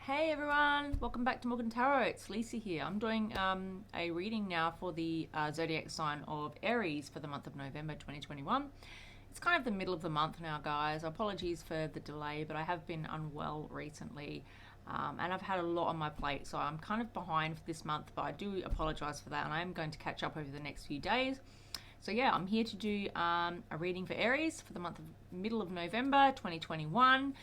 Hey everyone, welcome back to Morgan Tarot. It's Lisa here. I'm doing a reading now for the zodiac sign of Aries for the month of November 2021. It's kind of the middle of the month now, guys. Apologies for the delay, but I have been unwell recently and I've had a lot on my plate, so I'm kind of behind for this month, but I do apologize for that and I am going to catch up over the next few days. So yeah, I'm here to do a reading for Aries for the month of middle of November 2021.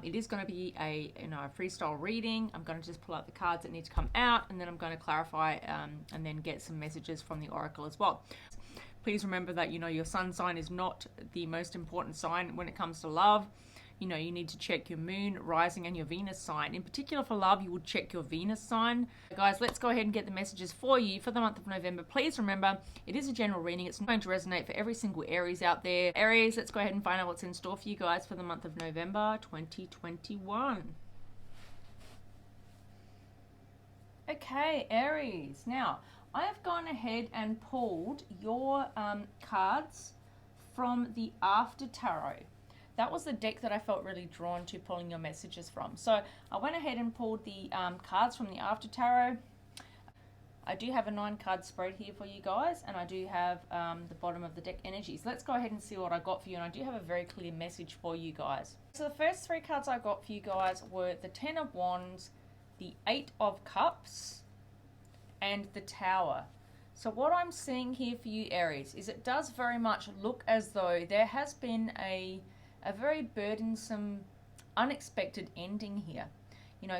It is going to be a freestyle reading. I'm going to just pull out the cards that need to come out, and then I'm going to clarify and then get some messages from the oracle as well. Please remember that your sun sign is not the most important sign when it comes to love. You need to check your moon, rising, and your Venus sign. In particular for love, you would check your Venus sign. Guys, let's go ahead and get the messages for you for the month of November. Please remember, it is a general reading. It's not going to resonate for every single Aries out there. Aries, let's go ahead and find out what's in store for you guys for the month of November 2021. Okay, Aries. Now, I have gone ahead and pulled your cards from the After Tarot. That was the deck that I felt really drawn to pulling your messages from. So I went ahead and pulled the cards from the After Tarot. I do have a 9-card spread here for you guys, and I do have the bottom of the deck energies. Let's go ahead and see what I got for you, and I do have a very clear message for you guys. So the first 3 cards I got for you guys were the 10 of Wands, the 8 of Cups, and the Tower. So what I'm seeing here for you, Aries, is it does very much look as though there has been a very burdensome, unexpected ending here.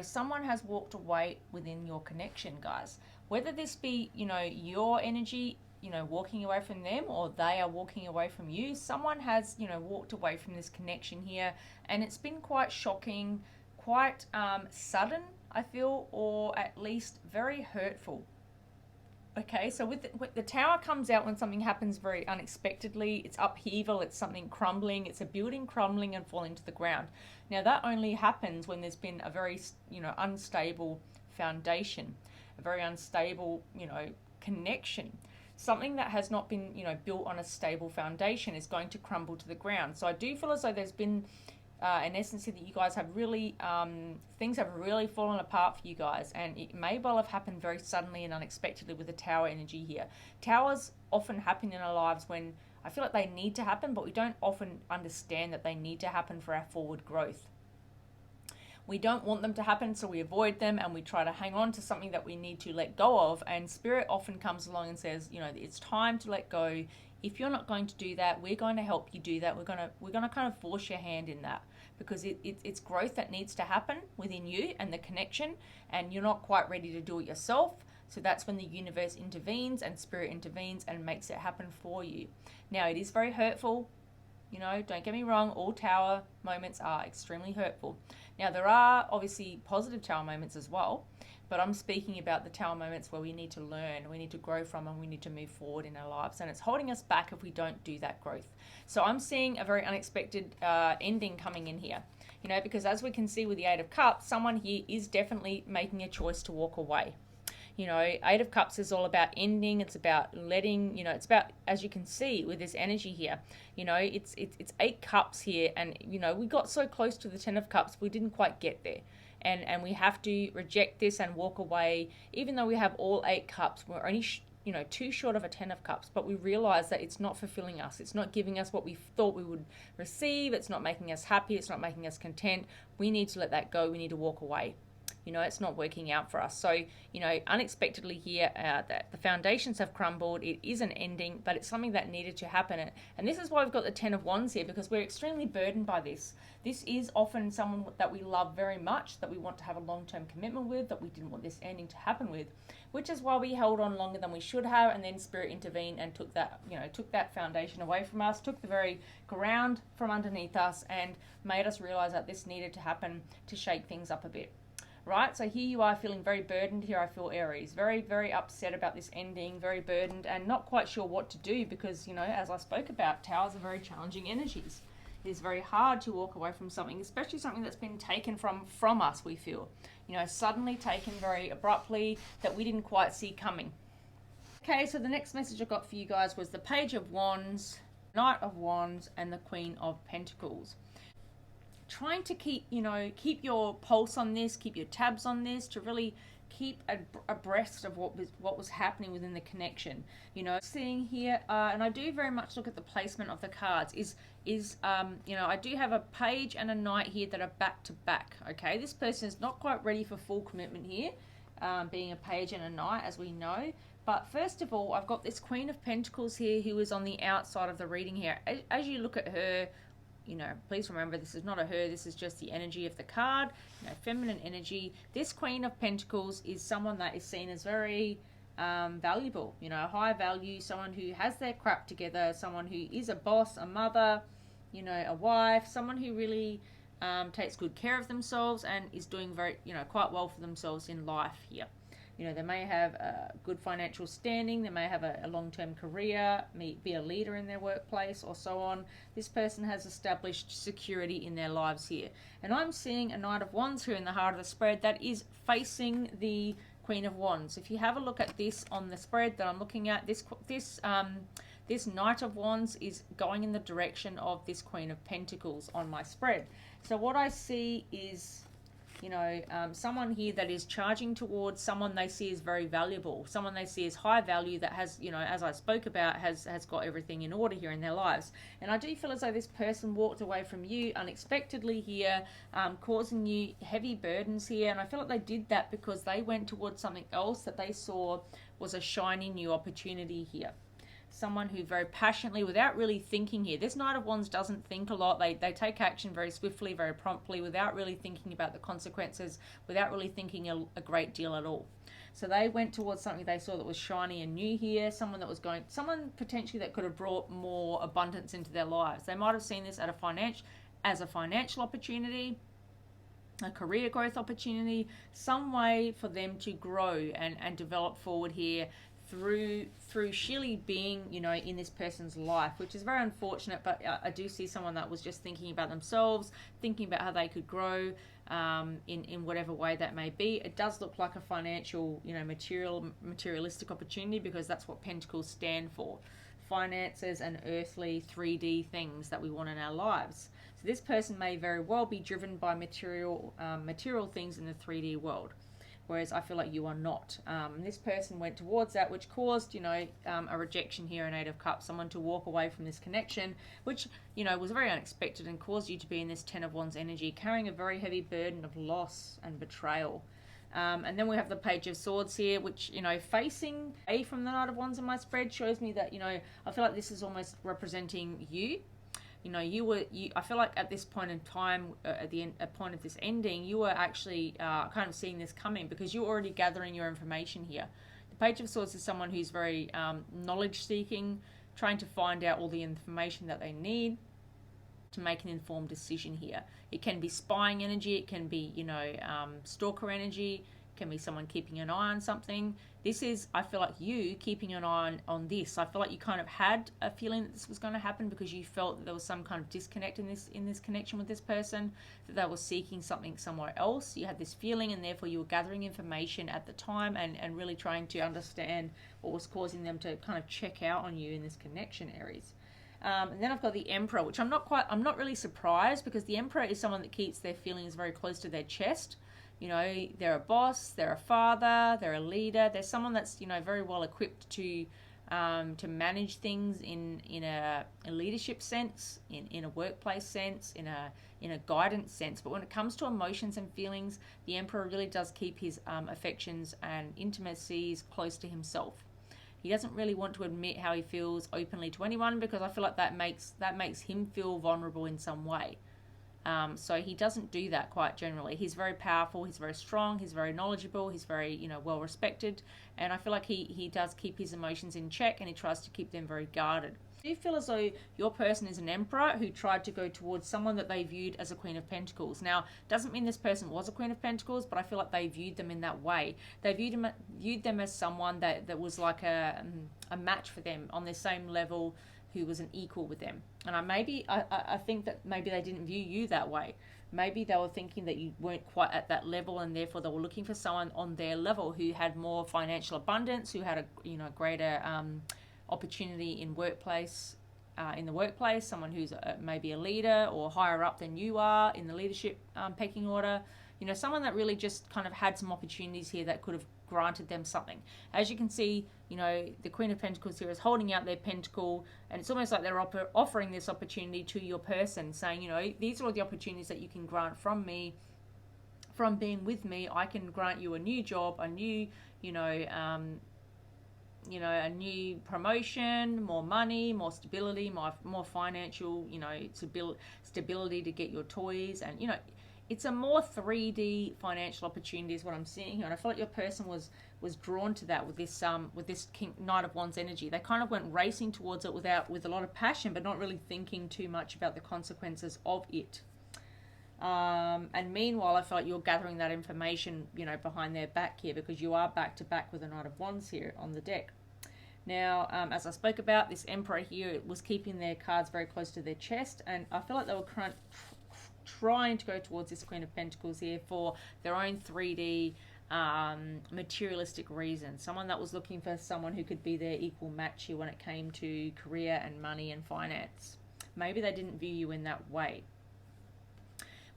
Someone has walked away within your connection, guys. Whether this be, your energy, walking away from them, or they are walking away from you, someone has, walked away from this connection here, and it's been quite shocking, quite sudden, I feel, or at least very hurtful. Okay, so with the Tower comes out when something happens very unexpectedly. It's upheaval, it's something crumbling, it's a building crumbling and falling to the ground. Now that only happens when there's been a very, unstable foundation, a very unstable, connection. Something that has not been, built on a stable foundation is going to crumble to the ground. So I do feel as though there's been in essence that you guys have really things have really fallen apart for you guys, and it may well have happened very suddenly and unexpectedly with the Tower energy here. Towers often happen in our lives when I feel like they need to happen, but we don't often understand that they need to happen for our forward growth. We don't want them to happen, so we avoid them and we try to hang on to something that we need to let go of, and Spirit often comes along and says, it's time to let go. If you're not going to do that, we're going to help you do that. We're going to kind of force your hand in that, because it's growth that needs to happen within you and the connection, and you're not quite ready to do it yourself. So that's when the universe intervenes and Spirit intervenes and makes it happen for you. Now, it is very hurtful. Don't get me wrong, all Tower moments are extremely hurtful. Now, there are obviously positive Tower moments as well, but I'm speaking about the Tower moments where we need to learn, we need to grow from, and we need to move forward in our lives. And it's holding us back if we don't do that growth. So I'm seeing a very unexpected ending coming in here, because as we can see with the 8 of Cups, someone here is definitely making a choice to walk away. 8 of Cups is all about ending. It's about letting, it's about, as you can see with this energy here, it's 8 Cups here. And, we got so close to the 10 of Cups, we didn't quite get there. And we have to reject this and walk away. Even though we have all 8 Cups, we're only, 2 short of a 10 of Cups. But we realize that it's not fulfilling us. It's not giving us what we thought we would receive. It's not making us happy. It's not making us content. We need to let that go. We need to walk away. It's not working out for us. So, unexpectedly here, that the foundations have crumbled. It is an ending, but it's something that needed to happen. And this is why we've got the 10 of Wands here, because we're extremely burdened by this. This is often someone that we love very much, that we want to have a long-term commitment with, that we didn't want this ending to happen with, which is why we held on longer than we should have. And then Spirit intervened and took that foundation away from us, took the very ground from underneath us, and made us realize that this needed to happen to shake things up a bit. Right, so here you are feeling very burdened here, I feel, Aries. Very, very upset about this ending, very burdened, and not quite sure what to do because, as I spoke about, Towers are very challenging energies. It is very hard to walk away from something, especially something that's been taken from us, we feel. Suddenly taken very abruptly, that we didn't quite see coming. Okay, so the next message I got for you guys was the Page of Wands, Knight of Wands, and the Queen of Pentacles. trying to keep, you know, keep your pulse on this, keep your tabs on this, to really keep abreast of what was happening within the connection. You know, seeing here, and I do very much look at the placement of the cards, is you know, I do have a page and a knight here that are back to back. Okay, this person is not quite ready for full commitment here, being a page and a knight, as we know. But first of all, I've got this Queen of Pentacles here who is on the outside of the reading here. As you look at her, you know, please remember this is not a her, this is just the energy of the card, you know, feminine energy. This Queen of Pentacles is someone that is seen as very valuable, you know, high value, someone who has their crap together, someone who is a boss, a mother, you know, a wife, someone who really takes good care of themselves and is doing very, you know, quite well for themselves in life here. You know, they may have a good financial standing, they may have a long-term career, may be a leader in their workplace or so on. This person has established security in their lives here. And I'm seeing a Knight of Wands here in the heart of the spread that is facing the Queen of Wands. If you have a look at this on the spread that I'm looking at, this Knight of Wands is going in the direction of this Queen of Pentacles on my spread. So what I see is, you know, someone here that is charging towards someone they see as very valuable, someone they see as high value, that has, you know, as I spoke about, has got everything in order here in their lives. And I do feel as though this person walked away from you unexpectedly here, causing you heavy burdens here. And I feel like they did that because they went towards something else that they saw was a shiny new opportunity here. Someone who very passionately, without really thinking here, this Knight of Wands doesn't think a lot. They take action very swiftly, very promptly, without really thinking about the consequences, without really thinking a great deal at all. So they went towards something they saw that was shiny and new here, someone potentially that could have brought more abundance into their lives. They might have seen this as a financial opportunity, a career growth opportunity, some way for them to grow and develop forward here, through sheerly being, you know, in this person's life, which is very unfortunate. But I do see someone that was just thinking about themselves, thinking about how they could grow in whatever way that may be. It does look like a financial, you know, materialistic opportunity, because that's what Pentacles stand for: finances and earthly 3D things that we want in our lives. So this person may very well be driven by material things in the 3D world, whereas I feel like you are not. This person went towards that, which caused, you know, a rejection here in 8 of Cups, someone to walk away from this connection, which, you know, was very unexpected and caused you to be in this 10 of Wands energy, carrying a very heavy burden of loss and betrayal. And then we have the Page of Swords here, which, you know, facing away from the Knight of Wands in my spread shows me that, you know, I feel like this is almost representing you. You know, I feel like at this point in time, at the point of this ending, you were actually kind of seeing this coming, because you're already gathering your information here. The Page of Swords is someone who's very knowledge-seeking, trying to find out all the information that they need to make an informed decision here. It can be spying energy, it can be, you know, stalker energy, it can be someone keeping an eye on something. This is, I feel like, you keeping an eye on this. I feel like you kind of had a feeling that this was going to happen, because you felt that there was some kind of disconnect in this connection with this person, that they were seeking something somewhere else. You had this feeling, and therefore you were gathering information at the time and really trying to understand what was causing them to kind of check out on you in this connection, Aries. And then I've got the Emperor, which I'm not really surprised, because the Emperor is someone that keeps their feelings very close to their chest. You know, they're a boss, they're a father, they're a leader. They're someone that's, you know, very well equipped to manage things in a leadership sense, in a workplace sense, in a guidance sense. But when it comes to emotions and feelings, the Emperor really does keep his affections and intimacies close to himself. He doesn't really want to admit how he feels openly to anyone, because I feel like that makes him feel vulnerable in some way. So he doesn't do that quite generally. He's very powerful, he's very strong, he's very knowledgeable, he's very, you know, well respected, and I feel like he does keep his emotions in check, and he tries to keep them very guarded. Do you feel as though your person is an Emperor who tried to go towards someone that they viewed as a Queen of Pentacles? Now, doesn't mean this person was a Queen of Pentacles, but I feel like they viewed them in that way. They viewed them as someone that was like a match for them, on the same level, who was an equal with them. And I think that maybe they didn't view you that way. Maybe they were thinking that you weren't quite at that level, and therefore they were looking for someone on their level who had more financial abundance, who had a, you know, greater opportunity in workplace in the workplace, someone who's maybe a leader or higher up than you are in the leadership pecking order. You know, someone that really just kind of had some opportunities here that could have granted them something. As you can see, you know, the Queen of Pentacles here is holding out their pentacle, and it's almost like they're offering this opportunity to your person, saying, you know, these are all the opportunities that you can grant from me, from being with me. I can grant you a new job, a new, a new promotion, more money, more stability, more financial, stability to get your toys. And, it's a more 3D financial opportunity is what I'm seeing here. And I feel like your person was drawn to that with this Knight of Wands energy. They kind of went racing towards it with a lot of passion, but not really thinking too much about the consequences of it. And meanwhile, I feel like you're gathering that information, behind their back here, because you are back to back with the Knight of Wands here on the deck. Now, as I spoke about, this Emperor here was keeping their cards very close to their chest, and I feel like they were trying to go towards this Queen of Pentacles here for their own 3D materialistic reasons. Someone that was looking for someone who could be their equal match here when it came to career and money and finance. Maybe they didn't view you in that way.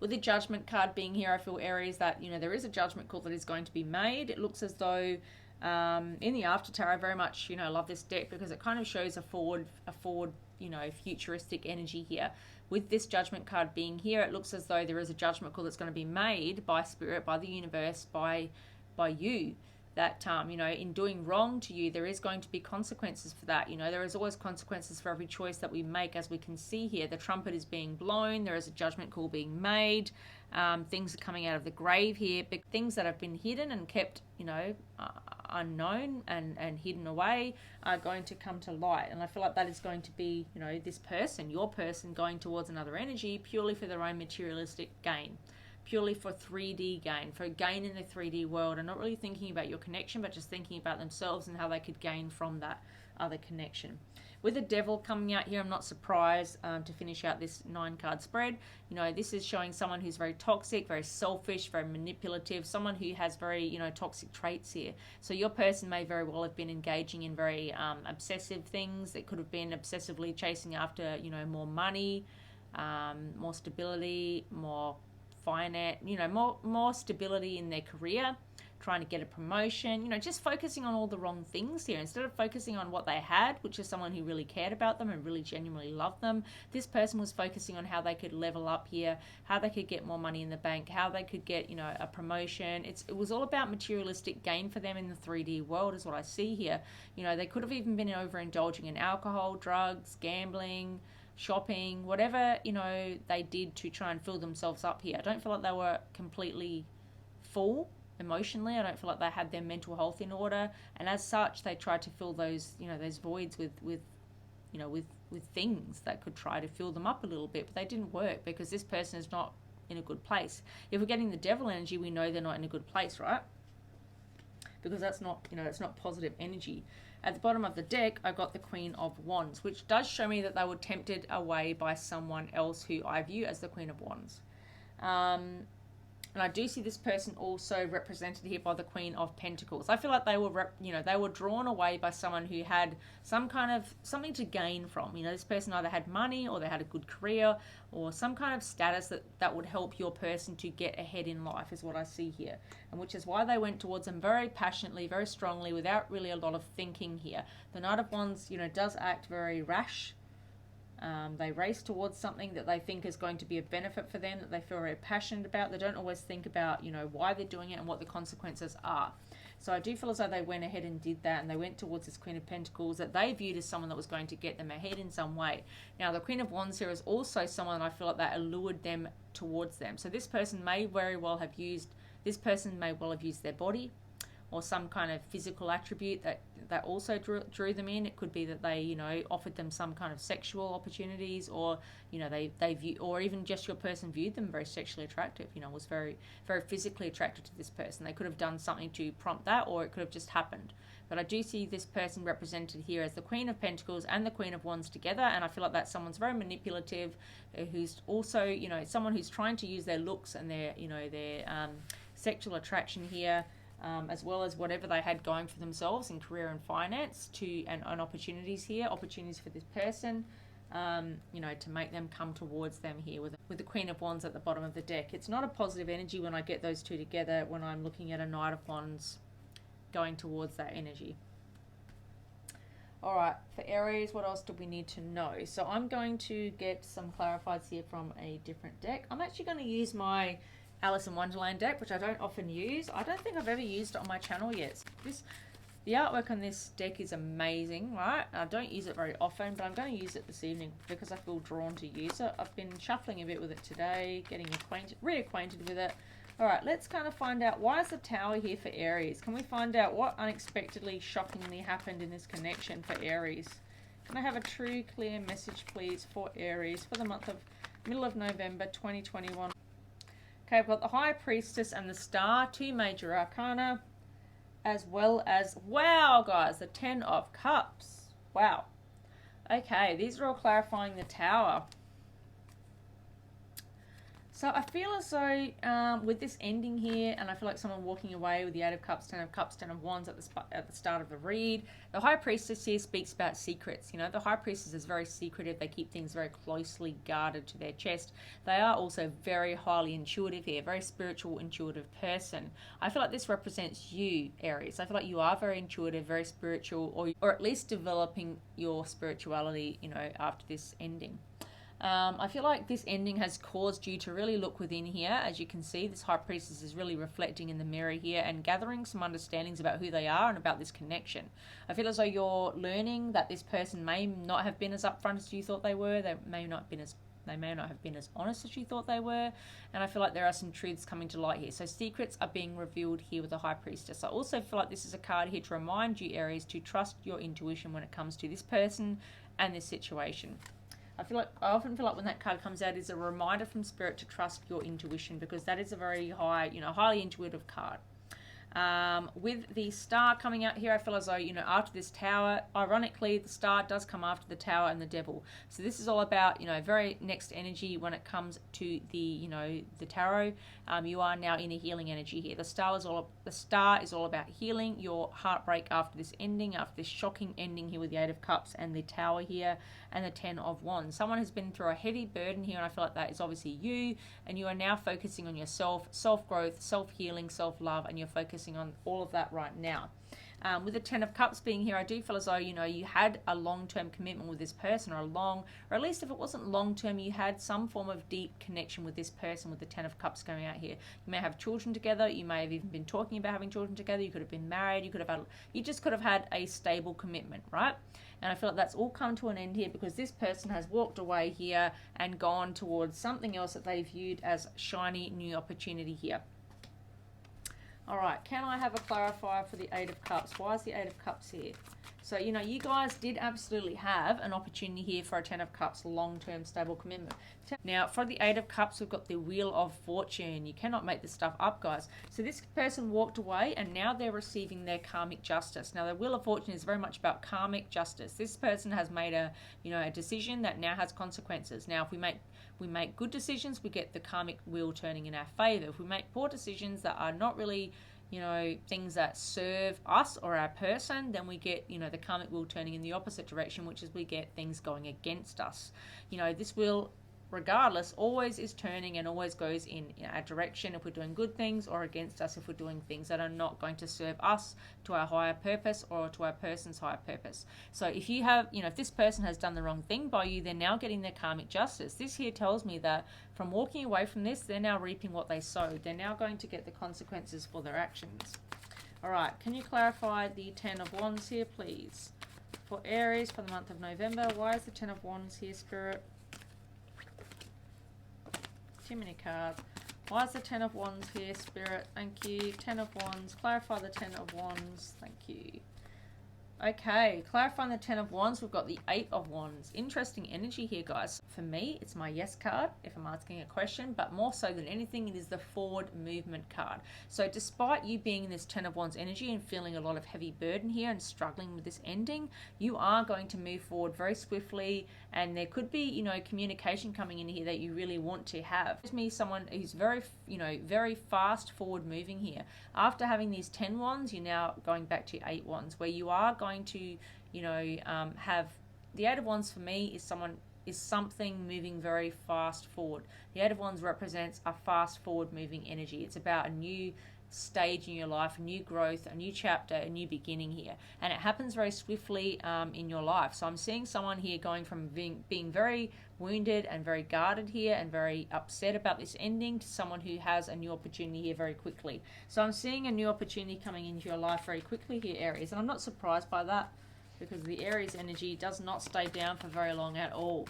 With the Judgment card being here, I feel, Aries, that there is a judgment call that is going to be made. It looks as though in the After Tarot, I very much love this deck because it kind of shows a forward futuristic energy here. With this Judgment card being here, it looks as though there is a judgment call that's going to be made by Spirit, by the universe, by you. That in doing wrong to you, there is going to be consequences for that. There is always consequences for every choice that we make. As we can see here, the trumpet is being blown. There is a judgment call being made. Things are coming out of the grave here. But things that have been hidden and kept unknown and hidden away are going to come to light. And I feel like that is going to be this person, your person, going towards another energy purely for their own materialistic gain, purely for 3D gain, for gain in the 3D world, and not really thinking about your connection, but just thinking about themselves and how they could gain from that other connection. With the Devil coming out here, I'm not surprised to finish out this 9-card spread. This is showing someone who's very toxic, very selfish, very manipulative, someone who has very, toxic traits here. So your person may very well have been engaging in very obsessive things. It could have been obsessively chasing after, more money, more stability, more finance, more stability in their career, trying to get a promotion, just focusing on all the wrong things here. Instead of focusing on what they had, which is someone who really cared about them and really genuinely loved them, this person was focusing on how they could level up here, how they could get more money in the bank, how they could get, a promotion. It was all about materialistic gain for them in the 3D world is what I see here. They could have even been overindulging in alcohol, drugs, gambling, shopping, whatever, they did to try and fill themselves up here. I don't feel like they were completely full emotionally. I don't feel like they had their mental health in order, and as such they tried to fill those those voids with things that could try to fill them up a little bit, but they didn't work because this person is not in a good place. If we're getting the Devil energy, we know they're not in a good place, right? Because that's not it's not positive energy. At the bottom of the deck, I got the Queen of Wands, which does show me that they were tempted away by someone else who I view as the Queen of Wands. And I do see this person also represented here by the Queen of Pentacles. I feel like they were, they were drawn away by someone who had something to gain from. This person either had money or they had a good career or some kind of status that would help your person to get ahead in life is what I see here. And which is why they went towards them very passionately, very strongly, without really a lot of thinking here. The Knight of Wands, does act very rash. They race towards something that they think is going to be a benefit for them, that they feel very passionate about. They don't always think about, why they're doing it and what the consequences are. So I do feel as though they went ahead and did that, and they went towards this Queen of Pentacles that they viewed as someone that was going to get them ahead in some way. Now, the Queen of Wands here is also someone I feel like that allured them towards them. So this person may very well have used their body or some kind of physical attribute that also drew them in. It could be that they, offered them some kind of sexual opportunities, or, they view, or even just your person viewed them very sexually attractive, was very, very physically attracted to this person. They could have done something to prompt that, or it could have just happened. But I do see this person represented here as the Queen of Pentacles and the Queen of Wands together, and I feel like that's someone's very manipulative, who's also, someone who's trying to use their looks and their, their sexual attraction here, as well as whatever they had going for themselves in career and finance and opportunities here, opportunities for this person, you know, to make them come towards them here with the Queen of Wands at the bottom of the deck. It's not a positive energy when I get those two together, when I'm looking at a Knight of Wands going towards that energy. All right, for Aries, what else do we need to know? So I'm going to get some clarifieds here from a different deck. I'm actually going to use my Alice in Wonderland deck, which I don't often use. I don't think I've ever used it on my channel yet. The artwork on this deck is amazing, right? I don't use it very often, but I'm going to use it this evening because I feel drawn to use it. I've been shuffling a bit with it today, getting reacquainted with it. All right, let's kind of find out, why is the Tower here for Aries? Can we find out what unexpectedly, shockingly happened in this connection for Aries? Can I have a true, clear message, please, for Aries for the middle of November 2021? Okay, I've got the High Priestess and the Star, two major arcana, as well as, wow, guys, the 10 of Cups. Wow. Okay, these are all clarifying the Tower. So I feel as though with this ending here, and I feel like someone walking away with the 8 of Cups, 10 of Cups, 10 of Wands at the start of the read. The High Priestess here speaks about secrets. You know, the High Priestess is very secretive. They keep things very closely guarded to their chest. They are also very highly intuitive here, very spiritual, intuitive person. I feel like this represents you, Aries. I feel like you are very intuitive, very spiritual, or at least developing your spirituality, you know, after this ending. I feel like this ending has caused you to really look within here. As you can see, this High Priestess is really reflecting in the mirror here and gathering some understandings about who they are and about this connection. I feel as though you're learning that this person may not have been as upfront as you thought they were. They may not have been as honest as you thought they were. And I feel like there are some truths coming to light here. So secrets are being revealed here with the High Priestess. I also feel like this is a card here to remind you, Aries, to trust your intuition when it comes to this person and this situation. I often feel like when that card comes out, is a reminder from Spirit to trust your intuition, because that is a very high, you know, highly intuitive card. With the Star coming out here, I feel as though, you know, after this Tower, ironically, the Star does come after the Tower and the Devil. So this is all about, you know, very next energy when it comes to the, you know, the Tarot. You are now in a healing energy here. The Star is all about healing your heartbreak after this ending, after this shocking ending here with the 8 of Cups and the Tower here and the 10 of Wands. Someone has been through a heavy burden here, and I feel like that is obviously you, and you are now focusing on yourself, self-growth, self-healing, self-love, and you're focusing on all of that right now. With the 10 of Cups being here, I do feel as though, you know, you had a long-term commitment with this person, or at least if it wasn't long-term, you had some form of deep connection with this person with the 10 of Cups going out here. You may have children together. You may have even been talking about having children together. You could have been married. You just could have had a stable commitment, right? And I feel like that's all come to an end here, because this person has walked away here and gone towards something else that they viewed as shiny new opportunity here. All right, can I have a clarifier for the 8 of Cups? Why is the 8 of Cups here? So, you know, you guys did absolutely have an opportunity here for a 10 of Cups, long-term stable commitment. Now, for the 8 of Cups, we've got the Wheel of Fortune. You cannot make this stuff up, guys. So this person walked away, and now they're receiving their karmic justice. Now, the Wheel of Fortune is very much about karmic justice. This person has made a decision that now has consequences. Now, if we make good decisions, we get the karmic wheel turning in our favor. If we make poor decisions that are not really, you know, things that serve us or our person, then we get, you know, the karmic wheel turning in the opposite direction, which is we get things going against us. You know, this wheel, regardless, always is turning and always goes in our direction if we're doing good things, or against us if we're doing things that are not going to serve us to our higher purpose or to our person's higher purpose. So if you have, you know, if this person has done the wrong thing by you, they're now getting their karmic justice. This here tells me that from walking away from this, they're now reaping what they sowed. They're now going to get the consequences for their actions. All right, can you clarify the 10 of Wands here, please? For Aries for the month of November, why is the 10 of Wands here, Spirit? Too many cards. Why is the 10 of Wands here, Spirit? Thank you. 10 of Wands. Clarify the 10 of Wands. Thank you. Okay, clarifying the 10 of Wands, we've got the 8 of Wands. Interesting energy here, guys. For me, it's my yes card if I'm asking a question, but more so than anything, it is the forward movement card. So despite you being in this 10 of Wands energy and feeling a lot of heavy burden here and struggling with this ending, you are going to move forward very swiftly, and there could be, you know, communication coming in here that you really want to have. It's me, someone who's very, you know, very fast forward moving here. After having these 10 Wands, you're now going back to 8 Wands, where you are going to, you know, have the 8 of Wands. For me is someone is something moving very fast forward. The Eight of Wands represents a fast forward moving energy. It's about a new stage in your life, a new growth, a new chapter, a new beginning here. And it happens very swiftly in your life. So I'm seeing someone here going from being very wounded and very guarded here and very upset about this ending to someone who has a new opportunity here very quickly. So I'm seeing a new opportunity coming into your life very quickly here, Aries. And I'm not surprised by that, because the Aries energy does not stay down for very long at all.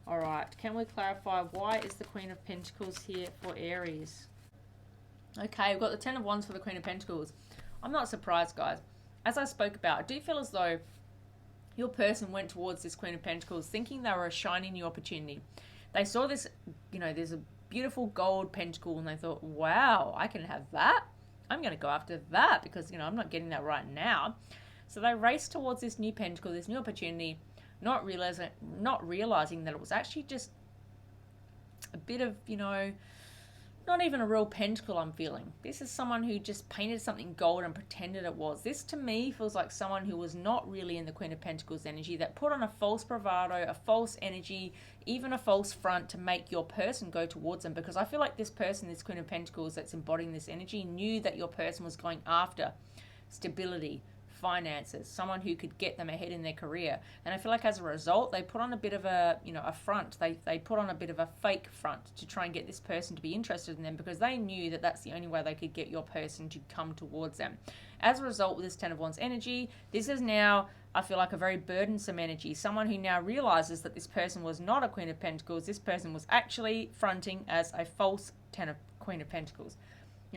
All right, can we clarify why is the Queen of Pentacles here for Aries? Okay, we've got the Ten of Wands for the Queen of Pentacles. I'm not surprised, guys. As I spoke about, I do feel as though your person went towards this Queen of Pentacles thinking they were a shiny new opportunity. They saw this, there's a beautiful gold pentacle, and they thought, wow, I can have that. I'm going to go after that because, I'm not getting that right now. So they raced towards this new pentacle, this new opportunity, not realizing that it was actually just a bit of, not even a real pentacle I'm feeling. This is someone who just painted something gold and pretended it was. This to me feels like someone who was not really in the Queen of Pentacles energy, that put on a false bravado, a false energy, even a false front to make your person go towards them. Because I feel like this person, this Queen of Pentacles that's embodying this energy, knew that your person was going after stability, finances, someone who could get them ahead in their career. And I feel like as a result, they put on a bit of a, a front. They put on a bit of a fake front to try and get this person to be interested in them, because they knew that that's the only way they could get your person to come towards them. As a result, with this Ten of Wands energy, this is now, I feel like, a very burdensome energy. Someone who now realizes that this person was not a Queen of Pentacles. This person was actually fronting as a false Queen of Pentacles.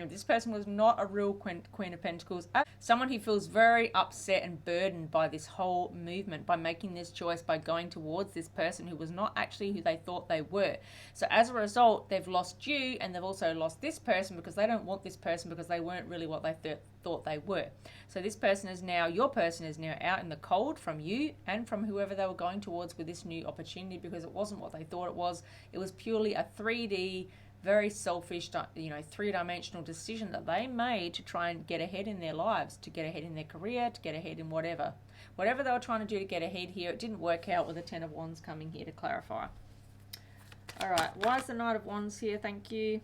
This person was not a real Queen of Pentacles. Someone who feels very upset and burdened by this whole movement, by making this choice, by going towards this person who was not actually who they thought they were. So as a result, they've lost you, and they've also lost this person because they don't want this person, because they weren't really what they thought they were. So this person is now, your person is now out in the cold from you and from whoever they were going towards with this new opportunity, because it wasn't what they thought it was. It was purely a 3D, very selfish, three-dimensional decision that they made to try and get ahead in their lives, to get ahead in their career, to get ahead in whatever they were trying to do to get ahead here. It didn't work out with the Ten of Wands coming here to clarify. All right, why is the Knight of Wands here? Thank you.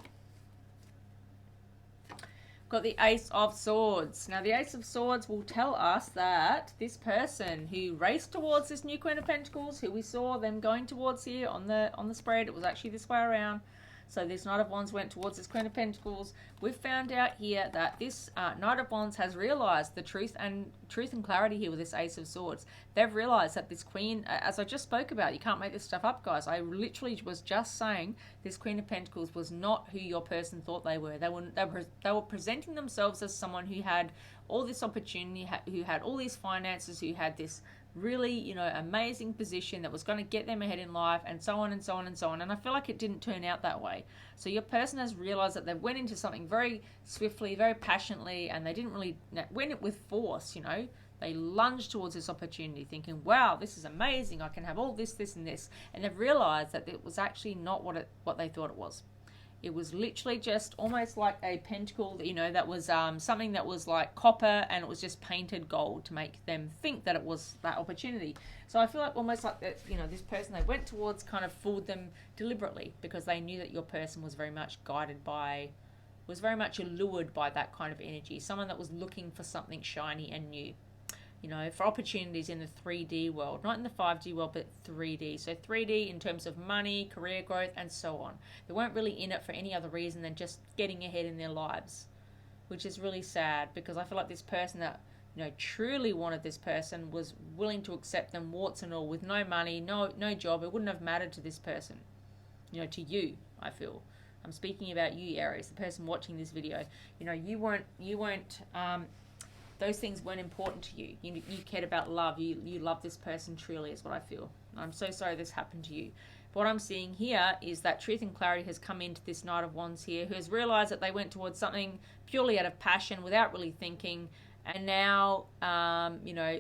Got the Ace of Swords. Now, the Ace of Swords will tell us that this person who raced towards this new Queen of Pentacles, who we saw them going towards here on the spread, it was actually this way around. So this Knight of Wands went towards this Queen of Pentacles. We've found out here that this Knight of Wands has realized the truth and clarity here with this Ace of Swords. They've realized that this Queen, as I just spoke about, you can't make this stuff up, guys. I literally was just saying this Queen of Pentacles was not who your person thought they were. They were presenting themselves as someone who had all this opportunity, who had all these finances, who had this really, amazing position that was going to get them ahead in life, and so on and so on and so on. And I feel like it didn't turn out that way. So your person has realized that they went into something very swiftly, very passionately, and they didn't really win it with force. They lunged towards this opportunity thinking, wow, this is amazing, I can have all this, this, and this. And they've realized that it was actually not what they thought it was. It was literally just almost like a pentacle, that was something that was like copper, and it was just painted gold to make them think that it was that opportunity. So I feel like almost like that, this person they went towards kind of fooled them deliberately, because they knew that your person was very much was very much allured by that kind of energy. Someone that was looking for something shiny and new. For opportunities in the 3D world, not in the 5D world, but 3D. So 3D in terms of money, career growth, and so on. They weren't really in it for any other reason than just getting ahead in their lives, which is really sad, because I feel like this person that, truly wanted this person was willing to accept them, warts and all, with no money, no job. It wouldn't have mattered to this person, to you, I feel. I'm speaking about you, Aries, the person watching this video. You weren't those things weren't important to you. You cared about love. You love this person truly, is what I feel. I'm so sorry this happened to you. But what I'm seeing here is that truth and clarity has come into this Knight of Wands here, who has realized that they went towards something purely out of passion, without really thinking, and now,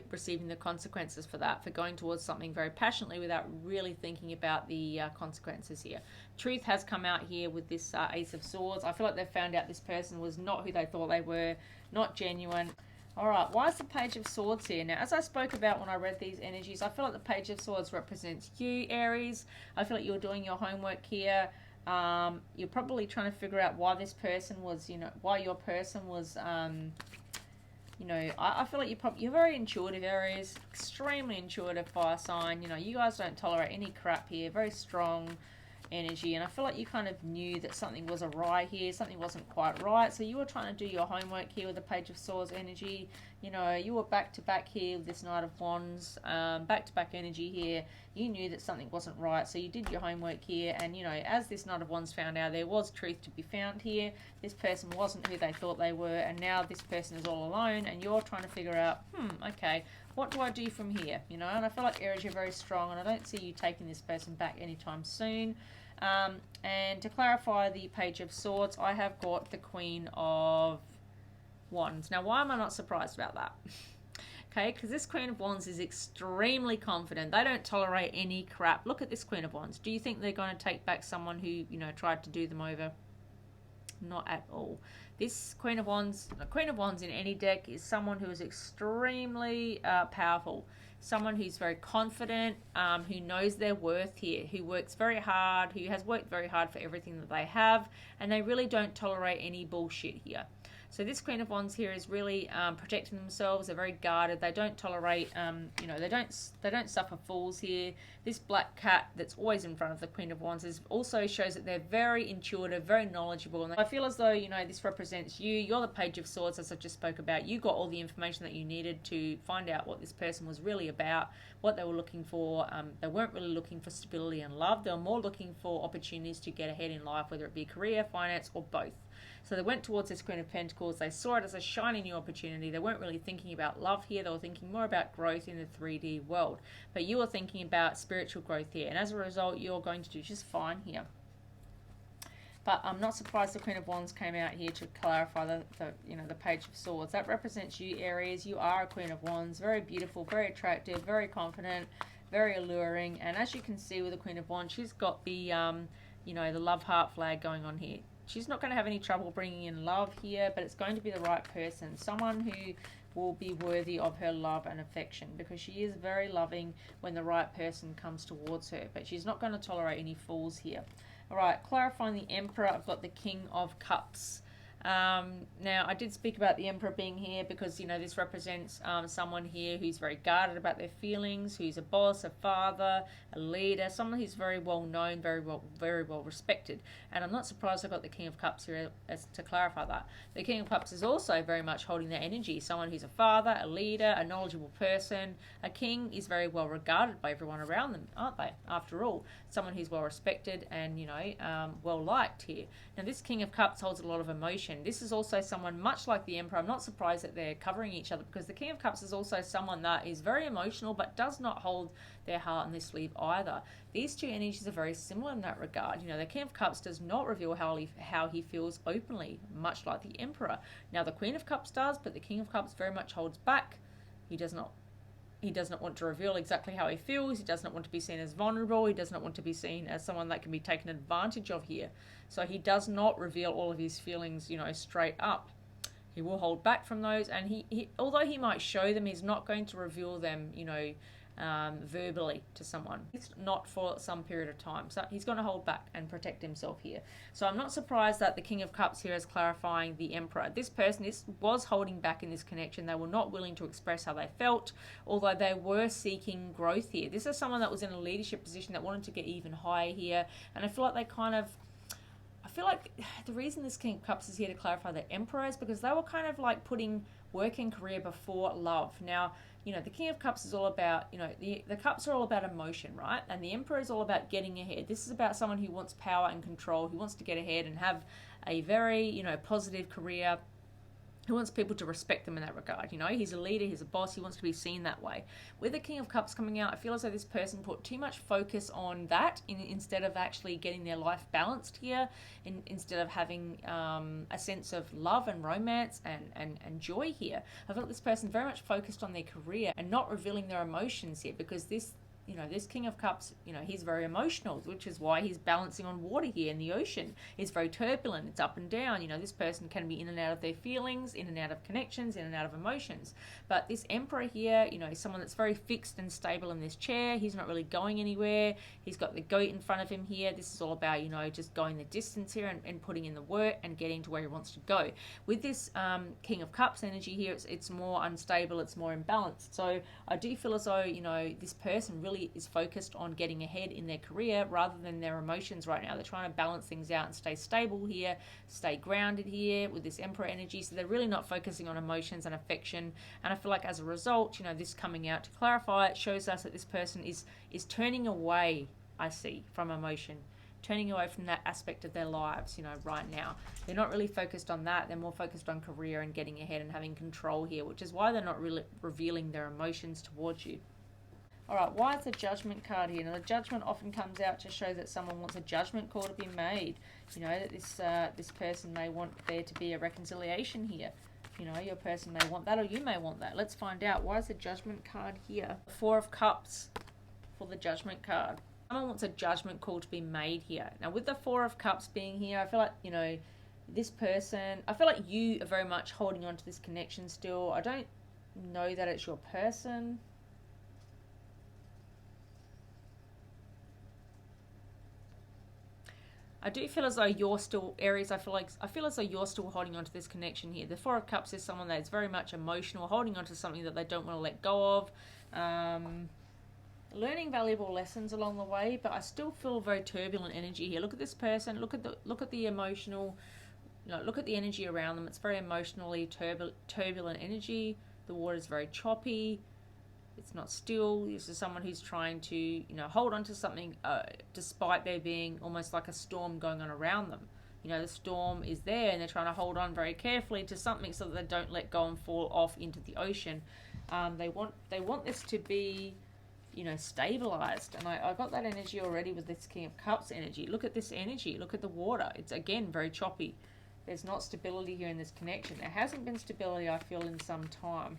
receiving the consequences for that, for going towards something very passionately without really thinking about the consequences here. Truth has come out here with this Ace of Swords. I feel like they've found out this person was not who they thought they were, not genuine. All right, why is the Page of Swords here? Now, as I spoke about when I read these energies, I feel like the Page of Swords represents you, Aries. I feel like you're doing your homework here. You're probably trying to figure out why this person was, why your person was, I feel like you're very intuitive, Aries. Extremely intuitive fire sign. You guys don't tolerate any crap here. Very strong energy, and I feel like you kind of knew that something was awry here, something wasn't quite right, so you were trying to do your homework here with the Page of Swords energy. You were back to back here with this Knight of Wands, back to back energy here. You knew that something wasn't right, so you did your homework here, and as this Knight of Wands found out, there was truth to be found here. This person wasn't who they thought they were, and now this person is all alone, and you're trying to figure out, okay, what do I do from here? And I feel like, Aries, you're very strong, and I don't see you taking this person back anytime soon. And to clarify the Page of Swords, I have got the Queen of Wands. Now, why am I not surprised about that? Okay, because this Queen of Wands is extremely confident. They don't tolerate any crap. Look at this Queen of Wands. Do you think they're going to take back someone who, tried to do them over? Not at all. This Queen of Wands in any deck is someone who is extremely powerful. Someone who's very confident, who knows their worth here, who works very hard, who has worked very hard for everything that they have, and they really don't tolerate any bullshit here. So this Queen of Wands here is really protecting themselves. They're very guarded. They don't tolerate, they don't suffer fools here. This black cat that's always in front of the Queen of Wands also shows that they're very intuitive, very knowledgeable. And I feel as though, this represents you. You're the Page of Swords, as I just spoke about. You got all the information that you needed to find out what this person was really about, what they were looking for. They weren't really looking for stability and love. They were more looking for opportunities to get ahead in life, whether it be career, finance, or both. So they went towards this Queen of Pentacles. They saw it as a shiny new opportunity. They weren't really thinking about love here. They were thinking more about growth in the 3D world. But you were thinking about spiritual growth here. And as a result, you're going to do just fine here. But I'm not surprised the Queen of Wands came out here to clarify the Page of Swords. That represents you, Aries. You are a Queen of Wands. Very beautiful, very attractive, very confident, very alluring. And as you can see with the Queen of Wands, she's got the, the love heart flag going on here. She's not going to have any trouble bringing in love here, but it's going to be the right person. Someone who will be worthy of her love and affection, because she is very loving when the right person comes towards her. But she's not going to tolerate any fools here. All right, clarifying the Emperor, I've got the King of Cups. Now, I did speak about the Emperor being here because, this represents someone here who's very guarded about their feelings, who's a boss, a father, a leader, someone who's very well known, very well respected. And I'm not surprised I got the King of Cups here as to clarify that. The King of Cups is also very much holding that energy. Someone who's a father, a leader, a knowledgeable person. A king is very well regarded by everyone around them, aren't they? After all, someone who's well respected and, well liked here. Now, this King of Cups holds a lot of emotion. This is also someone much like the Emperor. I'm not surprised that they're covering each other, because the King of Cups is also someone that is very emotional but does not hold their heart on their sleeve either. These two energies are very similar in that regard. The King of Cups does not reveal how he feels openly, much like the Emperor. Now, the Queen of Cups does, but the King of Cups very much holds back. He does not want to reveal exactly how he feels. He does not want to be seen as vulnerable. He does not want to be seen as someone that can be taken advantage of here. So he does not reveal all of his feelings, straight up. He will hold back from those, and he although he might show them, he's not going to reveal them, verbally to someone. It's not for some period of time. So he's going to hold back and protect himself here. So I'm not surprised that the King of Cups here is clarifying the Emperor. This person was holding back in this connection. They were not willing to express how they felt, although they were seeking growth here. This is someone that was in a leadership position that wanted to get even higher here. And I feel like the reason this King of Cups is here to clarify the Emperor is because they were kind of like putting work and career before love. Now, the King of Cups is all about, the cups are all about emotion, right? And the Emperor is all about getting ahead. This is about someone who wants power and control, who wants to get ahead and have a very, positive career, who wants people to respect them in that regard. He's a leader, he's a boss, he wants to be seen that way. With the King of Cups coming out, I feel as though this person put too much focus on that instead of actually getting their life balanced here, instead of having a sense of love and romance and joy here. I feel like this person very much focused on their career and not revealing their emotions here, because this you know, this King of Cups, you know, he's very emotional, which is why he's balancing on water here in the ocean. It's very turbulent. It's up and down. You know, this person can be in and out of their feelings, in and out of connections, in and out of emotions. But this Emperor here, you know, is someone that's very fixed and stable in this chair. He's not really going anywhere. He's got the goat in front of him here. This is all about, you know, just going the distance here and putting in the work and getting to where he wants to go. With this King of Cups energy here, it's more unstable. It's more imbalanced. So I do feel as though, you know, this person really is focused on getting ahead in their career rather than their emotions right now. They're trying to balance things out and stay stable here, stay grounded here with this Emperor energy. So they're really not focusing on emotions and affection. And I feel like as a result, you know, this coming out to clarify, it shows us that this person is turning away, I see, from emotion, turning away from that aspect of their lives, you know, right now. They're not really focused on that. They're more focused on career and getting ahead and having control here, which is why they're not really revealing their emotions towards you. All right, why is the Judgment card here? Now, the Judgment often comes out to show that someone wants a judgment call to be made. You know, that this person may want there to be a reconciliation here. You know, your person may want that, or you may want that. Let's find out. Why is the Judgment card here? The Four of Cups for the Judgment card. Someone wants a judgment call to be made here. Now, with the Four of Cups being here, I feel like, you know, this person, I feel like you are very much holding on to this connection still. I don't know that it's your person. I do feel as though you're still, Aries, I feel as though you're still holding on to this connection here. The Four of Cups is someone that is very much emotional, holding on to something that they don't want to let go of. Learning valuable lessons along the way, but I still feel very turbulent energy here. Look at this person, look at the emotional, you know, look at the energy around them. It's very emotionally turbulent energy. The water is very choppy. It's not still. This is someone who's trying to, you know, hold on to something despite there being almost like a storm going on around them. You know, the storm is there and they're trying to hold on very carefully to something so that they don't let go and fall off into the ocean. They want this to be, you know, stabilized. And I got that energy already with this King of Cups energy. Look at this energy. Look at the water. It's, again, very choppy. There's not stability here in this connection. There hasn't been stability, I feel, in some time.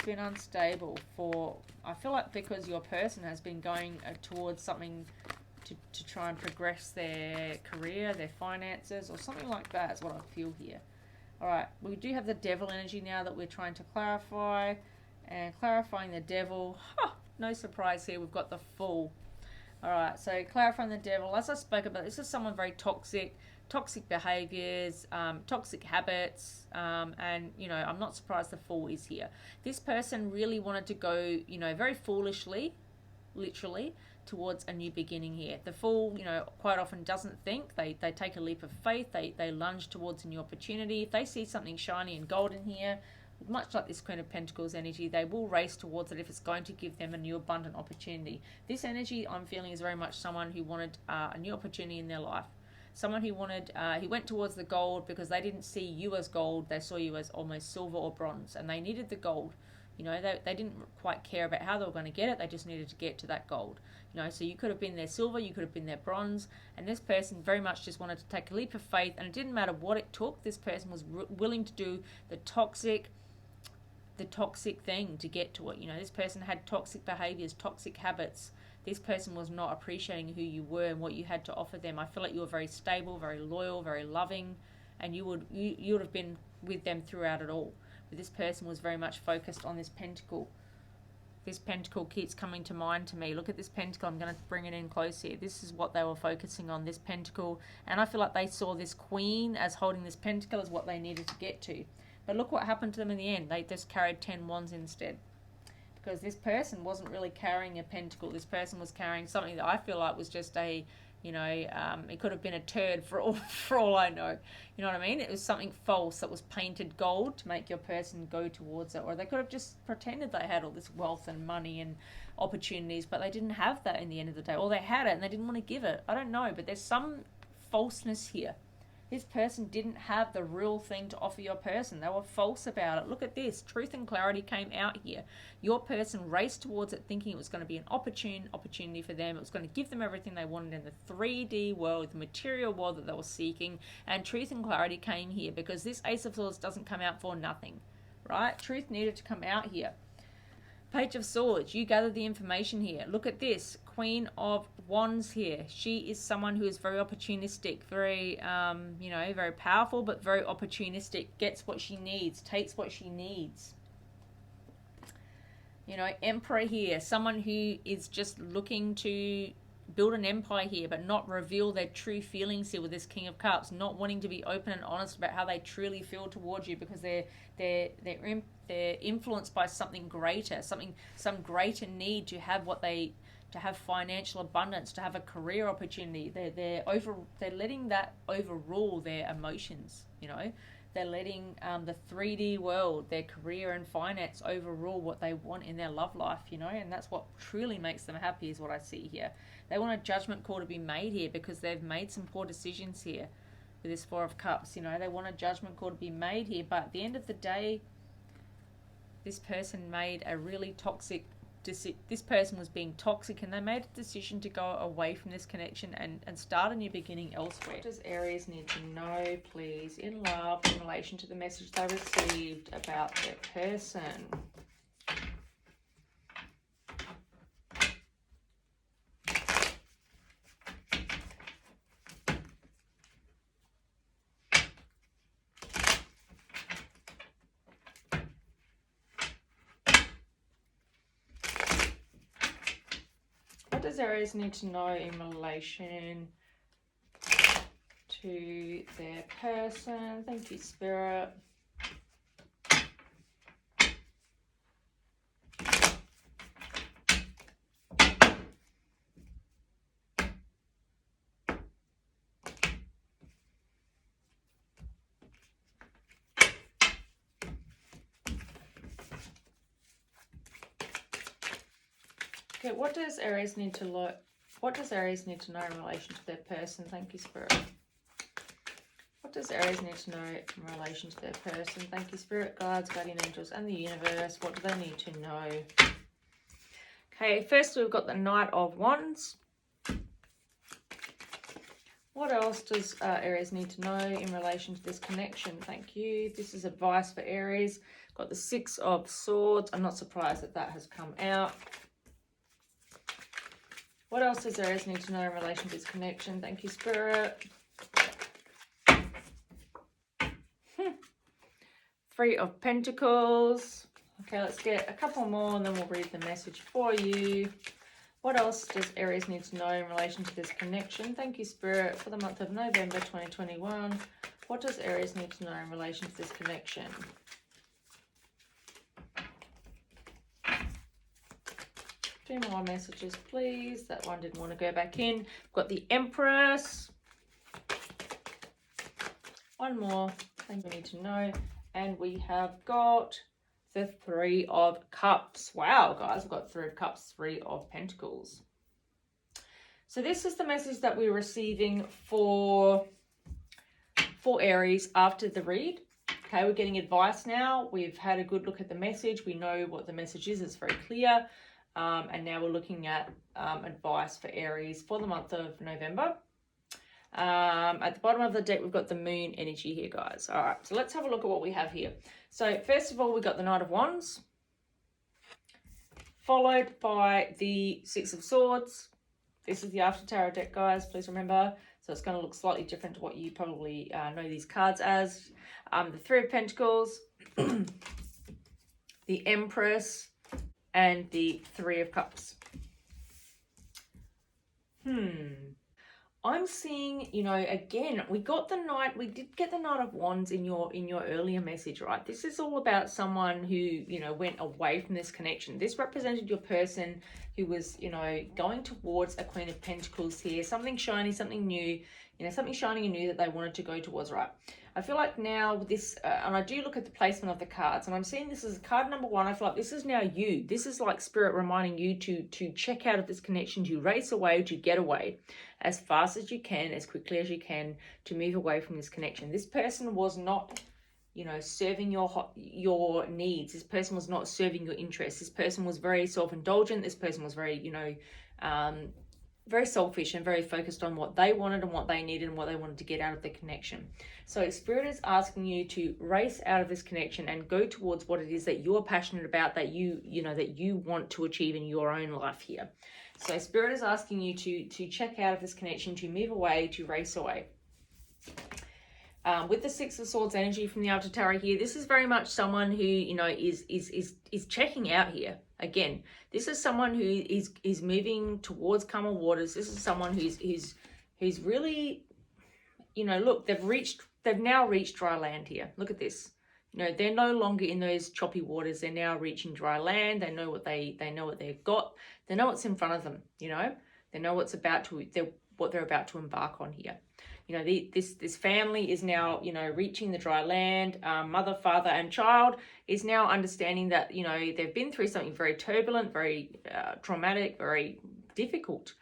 Been unstable for, I feel like, because your person has been going towards something to try and progress their career, their finances, or something like that is what I feel here. All right, we do have the Devil energy now that we're trying to clarify, and clarifying the Devil, no surprise here, we've got the Fool. All right, so clarifying the Devil, as I spoke about, this is someone very toxic behaviors, toxic habits, and, you know, I'm not surprised the Fool is here. This person really wanted to go, you know, very foolishly, literally, towards a new beginning here. The Fool, you know, quite often doesn't think. They take a leap of faith. They lunge towards a new opportunity. If they see something shiny and golden here, much like this Queen of Pentacles energy, they will race towards it if it's going to give them a new abundant opportunity. This energy, I'm feeling, is very much someone who wanted a new opportunity in their life. Someone who wanted, he went towards the gold because they didn't see you as gold. They saw you as almost silver or bronze, and they needed the gold. You know, they didn't quite care about how they were going to get it. They just needed to get to that gold. You know, so you could have been their silver, you could have been their bronze, and this person very much just wanted to take a leap of faith, and it didn't matter what it took. This person was willing to do the toxic thing to get to it. You know, this person had toxic behaviors, toxic habits. This person was not appreciating who you were and what you had to offer them. I feel like you were very stable, very loyal, very loving, and you would have been with them throughout it all. But this person was very much focused on this pentacle. This pentacle keeps coming to mind to me. Look at this pentacle. I'm going to bring it in close here. This is what they were focusing on, this pentacle. And I feel like they saw this queen as holding this pentacle as what they needed to get to. But look what happened to them in the end. They just carried 10 wands instead. Because this person wasn't really carrying a pentacle. This person was carrying something that I feel like was just a, you know, it could have been a turd for all I know. You know what I mean? It was something false that was painted gold to make your person go towards it. Or they could have just pretended they had all this wealth and money and opportunities, but they didn't have that in the end of the day. Or they had it and they didn't want to give it. I don't know, but there's some falseness here. This person didn't have the real thing to offer your person. They were false about it. Look at this. Truth and clarity came out here. Your person raced towards it thinking it was going to be an opportunity for them. It was going to give them everything they wanted in the 3D world, the material world that they were seeking. And truth and clarity came here because this Ace of Swords doesn't come out for nothing, right? Truth needed to come out here. Page of Swords, you gather the information here. Look at this, Queen of Wands here. She is someone who is very opportunistic, very, you know, very powerful, but very opportunistic, gets what she needs, takes what she needs. You know, Emperor here, someone who is just looking to build an empire here, but not reveal their true feelings here with this King of Cups, not wanting to be open and honest about how they truly feel towards you, because they're influenced by something greater, some greater need to have to have financial abundance, to have a career opportunity. They're letting that overrule their emotions. You know, they're letting the 3D world, their career and finance, overrule what they want in their love life. You know, and that's what truly makes them happy, is what I see here. They want a judgment call to be made here because they've made some poor decisions here with this Four of Cups. You know, they want a judgment call to be made here, but at the end of the day, this person made a really toxic this person was being toxic, and they made a decision to go away from this connection and start a new beginning elsewhere. What does Aries need to know, please, in love, in relation to the message they received about their person? What does Aries need to know in relation to their person? Thank you, Spirit. Okay, what does Aries need to know? What does Aries need to know in relation to their person? Thank you, Spirit. What does Aries need to know in relation to their person? Thank you, Spirit, guides, guardian angels, and the universe. What do they need to know? Okay, first we've got the Knight of Wands. What else does Aries need to know in relation to this connection? Thank you. This is advice for Aries. Got the Six of Swords. I'm not surprised that that has come out. What else does Aries need to know in relation to this connection? Thank you, Spirit. Three of Pentacles. Okay, let's get a couple more and then we'll read the message for you. What else does Aries need to know in relation to this connection? Thank you, Spirit, for the month of November 2021. What does Aries need to know in relation to this connection? Two more messages, please. That one didn't want to go back in. We've got the Empress. One more thing we need to know. And we have got the Three of Cups. Wow, guys, we've got Three of Cups, Three of Pentacles. So this is the message that we're receiving for Aries after the read. Okay, we're getting advice now. We've had a good look at the message. We know what the message is. It's very clear. And now we're looking at advice for Aries for the month of November. At the bottom of the deck, we've got the moon energy here, guys. All right, so let's have a look at what we have here. So first of all, we've got the Knight of Wands, followed by the Six of Swords. This is the After Tarot deck, guys. Please remember. So it's going to look slightly different to what you probably know these cards as. The Three of Pentacles, the Empress, and the Three of Cups. I'm seeing, you know, again, we got the Knight, we did get the Knight of Wands in your earlier message, right? This is all about someone who, you know, went away from this connection. This represented your person who was, you know, going towards a Queen of Pentacles here, something shiny, something new, you know, something shiny and new that they wanted to go towards, right? I feel like now with this, and I do look at the placement of the cards, and I'm seeing this as card number one. I feel like this is now you. This is like Spirit reminding you to check out of this connection, to race away, to get away as fast as you can, as quickly as you can, to move away from this connection. This person was not, you know, serving your needs. This person was not serving your interests. This person was very self-indulgent. This person was very, you know, very selfish and very focused on what they wanted and what they needed and what they wanted to get out of the connection. So Spirit is asking you to race out of this connection and go towards what it is that you're passionate about, that you want to achieve in your own life here. So Spirit is asking you to check out of this connection, to move away, to race away. With the Six of Swords energy from the Outer Tarot here, this is very much someone who, is checking out here. Again, this is someone who is moving towards calmer waters. This is someone who's really, look, they've now reached dry land here. Look at this. They're no longer in those choppy waters. They're now reaching dry land. They know what they've got. They know what's in front of them. They know what they're about to embark on here. This family is now, reaching the dry land. Mother, father, and child is now understanding that, they've been through something very turbulent, very traumatic, very difficult.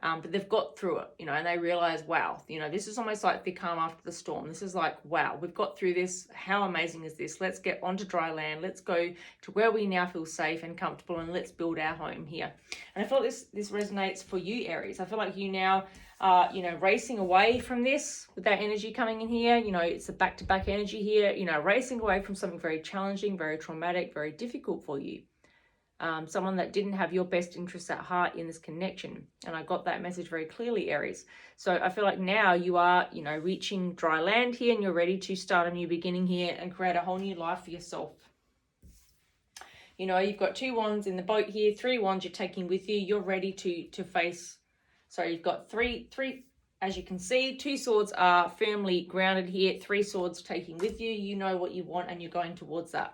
But they've got through it, and they realize, wow, this is almost like the calm after the storm. This is like, wow, we've got through this. How amazing is this? Let's get onto dry land. Let's go to where we now feel safe and comfortable, and let's build our home here. And I feel this resonates for you, Aries. I feel like you now are, racing away from this with that energy coming in here. It's a back-to-back energy here, racing away from something very challenging, very traumatic, very difficult for you. Someone that didn't have your best interests at heart in this connection. And I got that message very clearly, Aries. So I feel like now you are, reaching dry land here, and you're ready to start a new beginning here and create a whole new life for yourself. You've got 2 wands in the boat here, 3 wands you're taking with you. You're ready to face. So you've got three, as you can see, 2 swords are firmly grounded here, 3 swords taking with you. You know what you want and you're going towards that.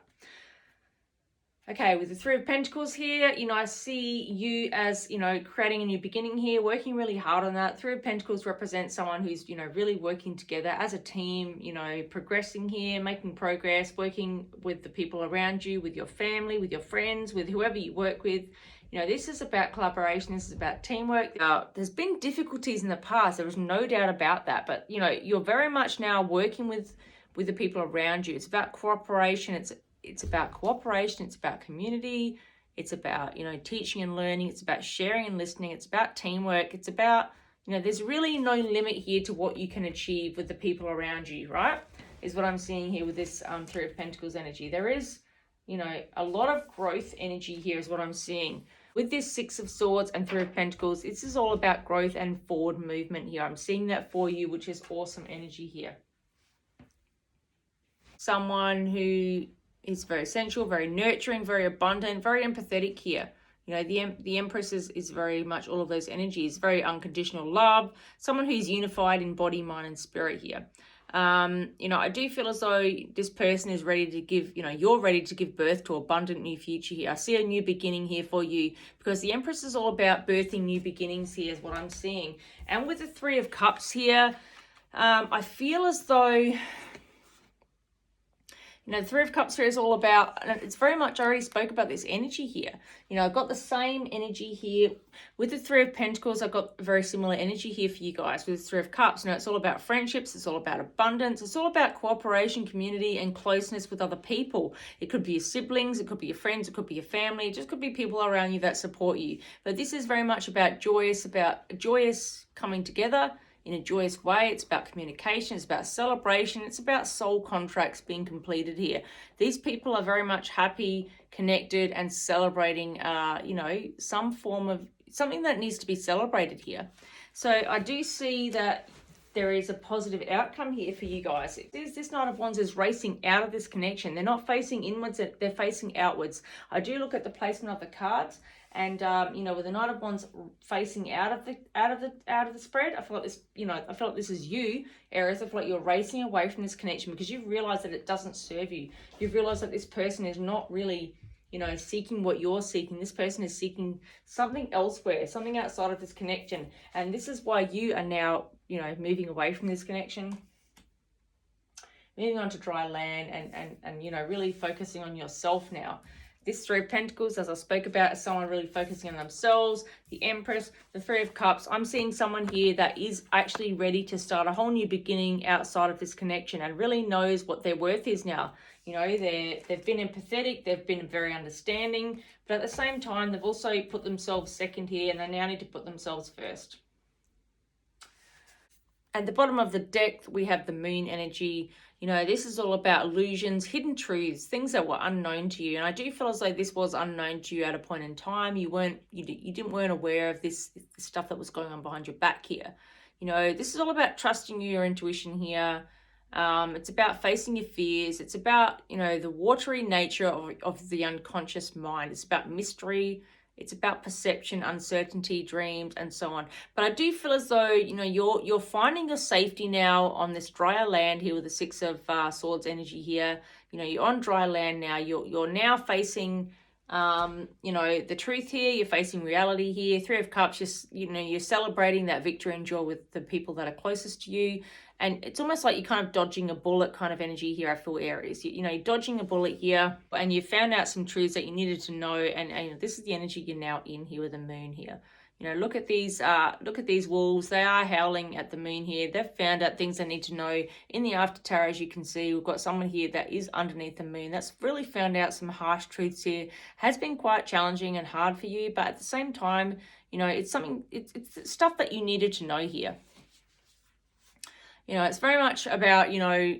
Okay, with the 3 of Pentacles here, I see you as, creating a new beginning here, working really hard on that. 3 of Pentacles represents someone who's, really working together as a team, progressing here, making progress, working with the people around you, with your family, with your friends, with whoever you work with. This is about collaboration. This is about teamwork. There's been difficulties in the past. There was no doubt about that. But, you're very much now working with the people around you. It's about cooperation. It's about cooperation. It's about community. It's about, teaching and learning. It's about sharing and listening. It's about teamwork. It's about, there's really no limit here to what you can achieve with the people around you, right? Is what I'm seeing here with this 3 of Pentacles energy. There is, a lot of growth energy here is what I'm seeing. With this 6 of Swords and 3 of Pentacles, this is all about growth and forward movement here. I'm seeing that for you, which is awesome energy here. Someone who is very sensual, very nurturing, very abundant, very empathetic here. The Empress is very much all of those energies, very unconditional love, someone who's unified in body, mind, and spirit here. I do feel as though this person is ready to give, you're ready to give birth to an abundant new future here. I see a new beginning here for you because the Empress is all about birthing new beginnings here is what I'm seeing. And with the 3 of Cups here, I feel as though, the 3 of Cups here is all about, and it's very much, I already spoke about this energy here. I've got the same energy here. With the 3 of Pentacles, I've got very similar energy here for you guys. With the 3 of Cups, it's all about friendships. It's all about abundance. It's all about cooperation, community, and closeness with other people. It could be your siblings. It could be your friends. It could be your family. It just could be people around you that support you. But this is very much about joyous coming together in a joyous way. It's about communication. It's about celebration. It's about soul contracts being completed here. These people are very much happy, connected, and celebrating, some form of something that needs to be celebrated here. So I do see that there is a positive outcome here for you guys. This Knight of Wands is racing out of this connection. They're not facing inwards, they're facing outwards. I do look at the placement of the cards, and with the Knight of Wands facing out of the spread, I feel like this, I feel like this is you, Aries. I feel like you're racing away from this connection because you've realized that it doesn't serve you. You've realized that this person is not really, seeking what you're seeking. This person is seeking something elsewhere, something outside of this connection. And this is why you are now, moving away from this connection, moving on to dry land and really focusing on yourself now. This Three of Pentacles, as I spoke about, is someone really focusing on themselves. The Empress, the Three of Cups. I'm seeing someone here that is actually ready to start a whole new beginning outside of this connection and really knows what their worth is now. You know, they've been empathetic, they've been very understanding, but at the same time, they've also put themselves second here, and they now need to put themselves first. At the bottom of the deck, we have the Moon energy. You know, this is all about illusions, hidden truths, things that were unknown to you. And I do feel as though this was unknown to you at a point in time. You weren't aware of this stuff that was going on behind your back here. You know, this is all about trusting your intuition here. It's about facing your fears. It's about, you know, the watery nature of the unconscious mind. It's about mystery. It's about perception, uncertainty, dreams, and so on. But I do feel as though, you know, you're finding your safety now on this drier land here with the Six of Swords energy here. You know, you're on dry land now. You're now facing, you know, the truth here. You're facing reality here. Three of Cups, you're celebrating that victory and joy with the people that are closest to you. And it's almost like you're kind of dodging a bullet kind of energy here, I feel, Aries. You know, you're dodging a bullet here, and you found out some truths that you needed to know. And you know, this is the energy you're now in here with the Moon here. You know, look at these wolves. They are howling at the Moon here. They've found out things they need to know. In the after tarot, as you can see, we've got someone here that is underneath the Moon. That's really found out some harsh truths here. Has been quite challenging and hard for you, but at the same time, you know, it's stuff that you needed to know here. You know, it's very much about, you know,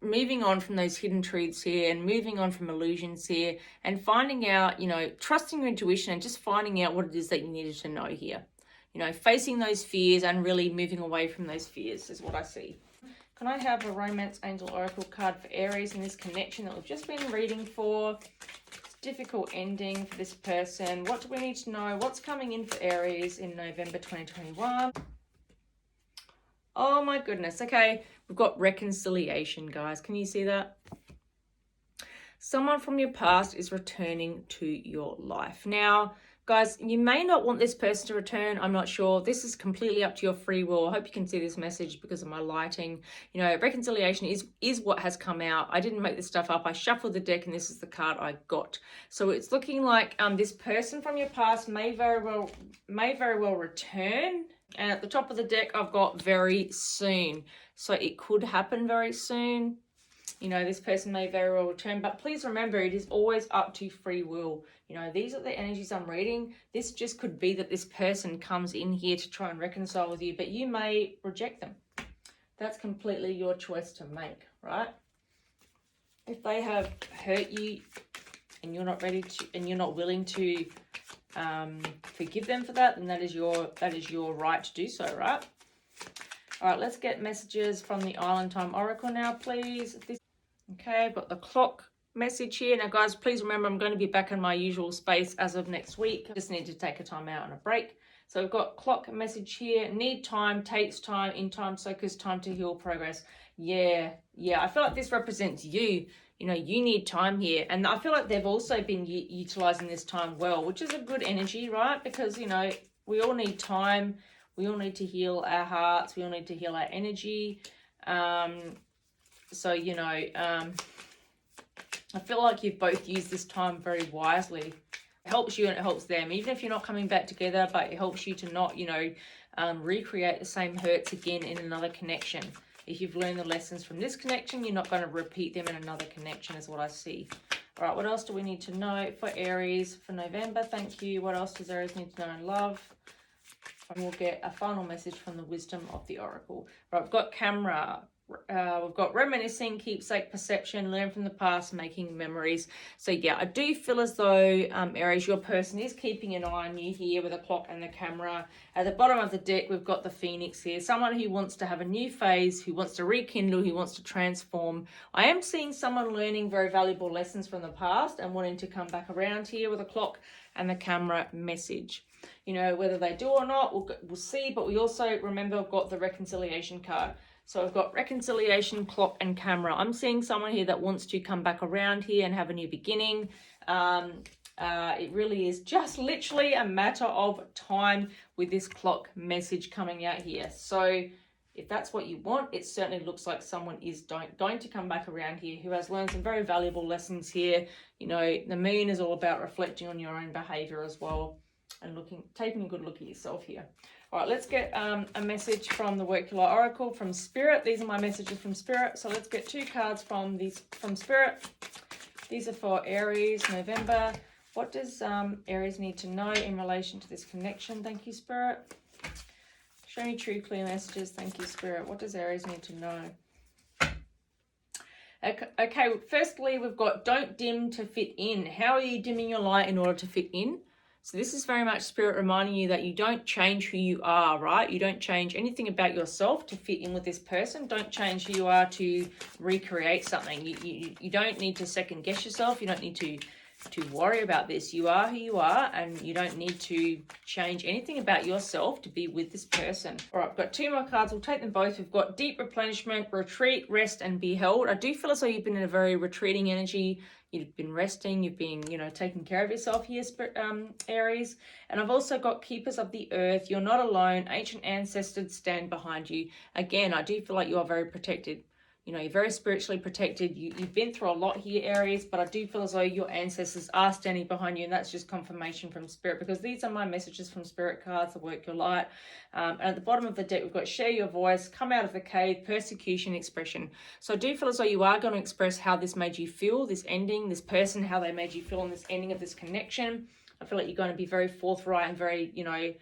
moving on from those hidden truths here and moving on from illusions here and finding out, you know, trusting your intuition and just finding out what it is that you needed to know here. You know, facing those fears and really moving away from those fears is what I see. Can I have a Romance Angel Oracle card for Aries in this connection that we've just been reading for? It's a difficult ending for this person. What do we need to know? What's coming in for Aries in November 2021? Oh my goodness. Okay, we've got reconciliation, guys. Can you see that? Someone from your past is returning to your life. Now, guys, you may not want this person to return. I'm not sure. This is completely up to your free will. I hope you can see this message because of my lighting. You know, reconciliation is what has come out. I didn't make this stuff up. I shuffled the deck and this is the card I got. So it's looking like this person from your past may very well return. And at the top of the deck, I've got very soon. So it could happen very soon. You know, this person may very well return. But please remember, it is always up to free will. You know, these are the energies I'm reading. This just could be that this person comes in here to try and reconcile with you. But you may reject them. That's completely your choice to make, right? If they have hurt you and you're not ready to, and you're not willing to forgive them for that, then that is your right to do so, right? All right, let's get messages from the Island Time Oracle now, please. Okay, I've got the clock message here. Now, guys, please remember I'm going to be back in my usual space as of next week. I just need to take a time out and a break. So we've got clock message here. Need time, takes time, in time, focus, time to heal, progress. Yeah, I feel like this represents you. You know, you need time here. And I feel like they've also been utilizing this time well, which is a good energy, right? Because, you know, we all need time. We all need to heal our hearts. We all need to heal our energy. So, you know, I feel like you've both used this time very wisely. It helps you and it helps them. Even if you're not coming back together, but it helps you to not, you know, recreate the same hurts again in another connection. If you've learned the lessons from this connection, you're not going to repeat them in another connection is what I see. All right, what else do we need to know for Aries for November? Thank you. What else does Aries need to know in love? And we'll get a final message from the wisdom of the Oracle. Right, we've got camera. We've got reminiscing, keepsake, perception, learn from the past, making memories. So yeah, I do feel as though Aries, your person is keeping an eye on you here with a clock and the camera. At the bottom of the deck, we've got the Phoenix here, someone who wants to have a new phase, who wants to rekindle, who wants to transform. I am seeing someone learning very valuable lessons from the past and wanting to come back around here with a clock and the camera message. You know, whether they do or not, we'll see. But we also, remember, I've got the reconciliation card. So I've got reconciliation, clock, and camera. I'm seeing someone here that wants to come back around here and have a new beginning. It really is just literally a matter of time with this clock message coming out here. So, If that's what you want, it certainly looks like someone is going to come back around here who has learned some very valuable lessons here. You know, the moon is all about reflecting on your own behavior as well and taking a good look at yourself here. All right, let's get a message from the Work Your Light Oracle from Spirit. These are my messages from Spirit. So let's get 2 cards from Spirit. These are for Aries, November. What does Aries need to know in relation to this connection? Thank you, Spirit. Show me true, clear messages. Thank you, Spirit. What does Aries need to know? Okay, firstly, we've got don't dim to fit in. How are you dimming your light in order to fit in? So this is very much Spirit reminding you that you don't change who you are, right? You don't change anything about yourself to fit in with this person. Don't change who you are to recreate something. You don't need to second guess yourself. You don't need to worry about this. You are who you are, and you don't need to change anything about yourself to be with this person. All right, I've got 2 more cards. We'll take them both. We've got deep replenishment, retreat, rest, and be held. I do feel as though you've been in a very retreating energy. You've been resting. You've been, you know, taking care of yourself here, Aries. And I've also got keepers of the earth. You're not alone. Ancient ancestors stand behind you. Again, I do feel like you are very protected. You know, you're very spiritually protected. You've been through a lot here, Aries, but I do feel as though your ancestors are standing behind you, and that's just confirmation from Spirit, because these are my messages from Spirit cards, the Work Your Light. And at the bottom of the deck, we've got share your voice, come out of the cave, persecution, expression. So I do feel as though you are going to express how this made you feel, this ending, this person, how they made you feel in this ending of this connection. I feel like you're going to be very forthright and very, you know,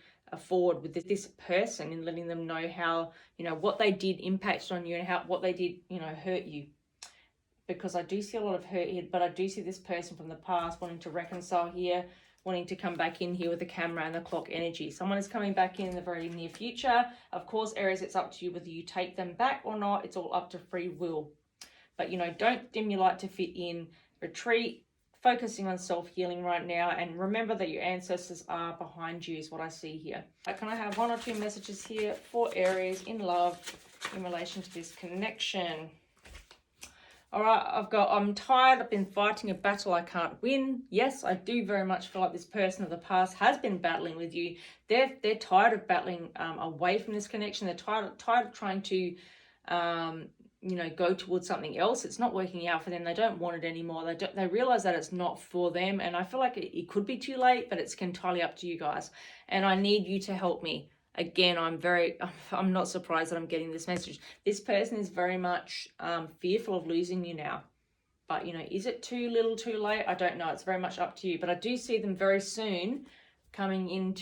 forward with this person and letting them know how, you know, what they did impacted on you and how what they did, you know, hurt you. Because I do see a lot of hurt here, but I do see this person from the past wanting to reconcile here, wanting to come back in here with the camera and the clock energy. Someone is coming back in the very near future. Of course, Aries, it's up to you whether you take them back or not. It's all up to free will. But, you know, don't dim your light to fit in. Retreat. Focusing on self-healing right now, and remember that your ancestors are behind you is what I see here. Can I have 1 or 2 messages here for Aries in love in relation to this connection? All right, I'm tired. I've been fighting a battle I can't win. Yes, I do very much feel like this person of the past has been battling with you. They're tired of battling away from this connection. They're tired of trying to you know, go towards something else. It's not working out for them. They don't want it anymore. They realize that it's not for them. And I feel like it could be too late, but it's entirely up to you guys. And I need you to help me. Again, I'm not surprised that I'm getting this message. This person is very much fearful of losing you now. But, you know, is it too little, too late? I don't know. It's very much up to you. But I do see them very soon coming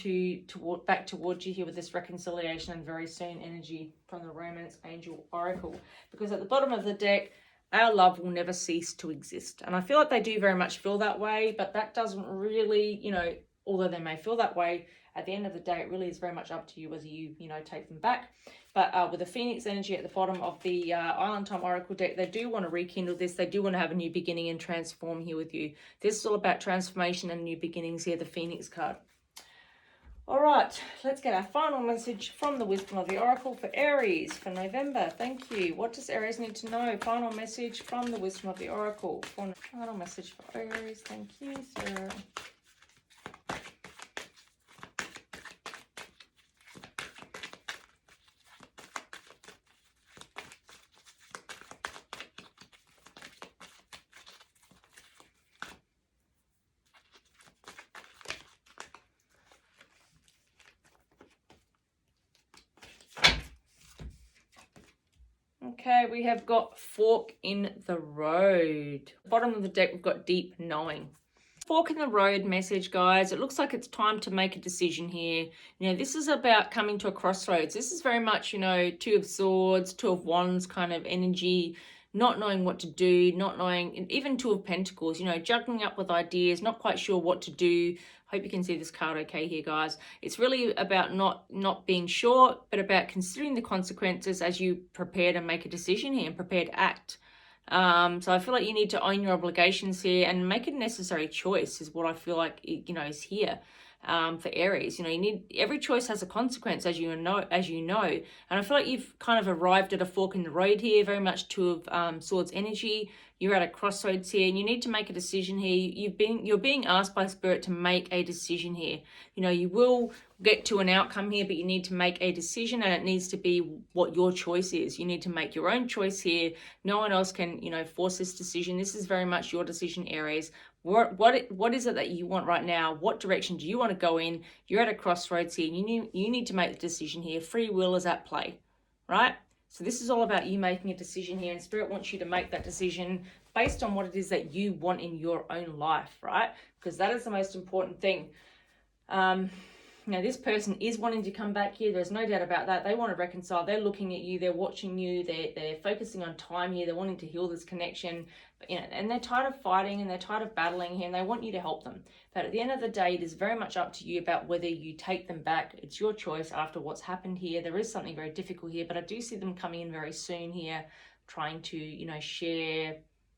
back towards you here with this reconciliation and very soon energy from the Romance Angel Oracle. Because at the bottom of the deck, our love will never cease to exist. And I feel like they do very much feel that way, but that doesn't really, you know, although they may feel that way, at the end of the day, it really is very much up to you whether you know, take them back. But with the Phoenix energy at the bottom of the Island Time Oracle deck, they do want to rekindle this. They do want to have a new beginning and transform here with you. This is all about transformation and new beginnings here, the Phoenix card. All right, let's get our final message from the Wisdom of the Oracle for Aries for November. Thank you. What does Aries need to know? Final message from the Wisdom of the Oracle. Final message for Aries. Thank you, sir. Okay, we have got fork in the road. Bottom of the deck, we've got deep knowing. Fork in the road message, guys. It looks like it's time to make a decision here. You know, this is about coming to a crossroads. This is very much, you know, 2 of Swords, 2 of Wands kind of energy, not knowing what to do, not knowing, even 2 of Pentacles, you know, juggling up with ideas, not quite sure what to do. Hope you can see this card okay here, guys. It's really about not being sure, but about considering the consequences as you prepare to make a decision here and prepare to act. So I feel like you need to own your obligations here and make a necessary choice is what I feel like, you know, is here. For Aries, you know, every choice has a consequence, as you know, and I feel like you've kind of arrived at a fork in the road here, very much 2 of Swords energy. You're at a crossroads here, and you need to make a decision here. You're being asked by Spirit to make a decision here. You know, you will get to an outcome here, but you need to make a decision, and it needs to be what your choice is. You need to make your own choice here. No one else can, you know, force this decision. This is very much your decision, Aries. What is it that you want right now? What direction do you want to go in? You're at a crossroads here. You need to make the decision here. Free will is at play, right? So this is all about you making a decision here, and Spirit wants you to make that decision based on what it is that you want in your own life, right? Because that is the most important thing. Now, this person is wanting to come back here. There's no doubt about that. They want to reconcile. They're looking at you. They're watching you. They're focusing on time here. They're wanting to heal this connection. But, you know, and they're tired of fighting, and they're tired of battling here, and they want you to help them. But at the end of the day, it is very much up to you about whether you take them back. It's your choice after what's happened here. There is something very difficult here, but I do see them coming in very soon here, trying to, you know, share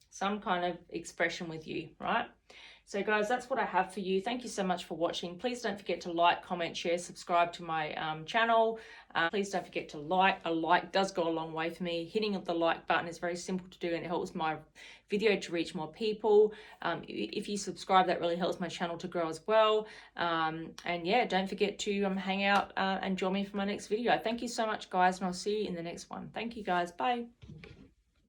some kind of expression with you, right? So guys, that's what I have for you. Thank you so much for watching. Please don't forget to like, comment, share, subscribe to my channel. Please don't forget to like. A like does go a long way for me. Hitting of the like button is very simple to do, and it helps my video to reach more people. If you subscribe, that really helps my channel to grow as well. And yeah, don't forget to hang out and join me for my next video. Thank you so much, guys, and I'll see you in the next one. Thank you, guys. Bye.